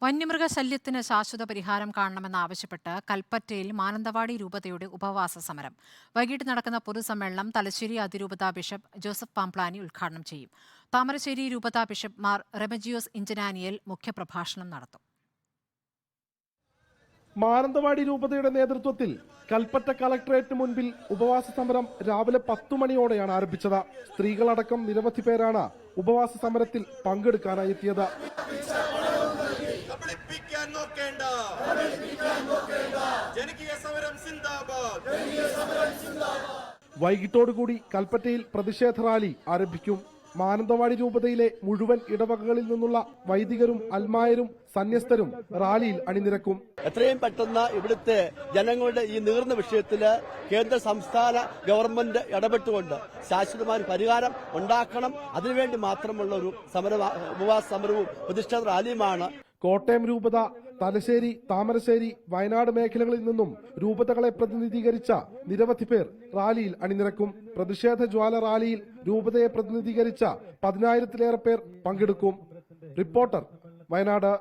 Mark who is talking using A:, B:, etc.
A: വന്യമൃഗശല്യത്തിന് ശാശ്വത പരിഹാരം കാണണമെന്നാവശ്യപ്പെട്ട് കൽപ്പറ്റയിൽ മാനന്തവാടി രൂപതയുടെ ഉപവാസ സമരം. വൈകിട്ട് നടക്കുന്ന പൊതുസമ്മേളനം തലശ്ശേരി അതിരൂപത ബിഷപ്പ് ജോസഫ് പാംപ്ലാനി ഉദ്ഘാടനം ചെയ്യും. താമരശ്ശേരി രൂപത ബിഷപ്പ് മാർ റെമജിയോസ് ഇഞ്ചനാനിയൽ മുഖ്യപ്രഭാഷണം നടത്തും.
B: മാനന്തവാടി രൂപതയുടെ നേതൃത്വത്തിൽ കൽപ്പറ്റ കളക്ടറേറ്റിന് മുൻപിൽ ഉപവാസ സമരം രാവിലെ 10 മണിയോടെയാണ് ആരംഭിച്ചത്. സ്ത്രീകളടക്കം നിരവധി പേരാണ് ഉപവാസ സമരത്തിൽ പങ്കെടുക്കാനായി എത്തിയത്. വൈകിട്ടോടുകൂടി കൽപ്പറ്റയിൽ പ്രതിഷേധ റാലി ആരംഭിക്കും. മാനന്തവാടി രൂപതയിലെ മുഴുവൻ ഇടവകകളിൽ നിന്നുള്ള വൈദികരും അൽമായരും സന്യസ്തരും റാലിയിൽ അണിനിരക്കും.
C: എത്രയും പെട്ടെന്ന് ഇവിടുത്തെ ജനങ്ങളുടെ ഈ നീർന്ന വിഷയത്തില് കേന്ദ്ര സംസ്ഥാന ഗവൺമെന്റ് ഇടപെട്ടുകൊണ്ട് ശാശ്വതമായ പരിഹാരം ഉണ്ടാക്കണം. അതിനുവേണ്ടി മാത്രമുള്ള ഒരു ഉപവാസ സമരവും പ്രതിഷേധ റാലിയുമാണ്.
B: കോട്ടയം രൂപത, തലശ്ശേരി, താമരശ്ശേരി, വയനാട് മേഖലകളിൽ നിന്നും രൂപതകളെ പ്രതിനിധീകരിച്ച നിരവധി പേർ റാലിയിൽ അണിനിരക്കും. പ്രതിഷേധ ജ്വാല റാലിയിൽ രൂപതയെ പ്രതിനിധീകരിച്ച 10,000-ലേറെ പേർ പങ്കെടുക്കും. റിപ്പോർട്ടർ, വയനാട്.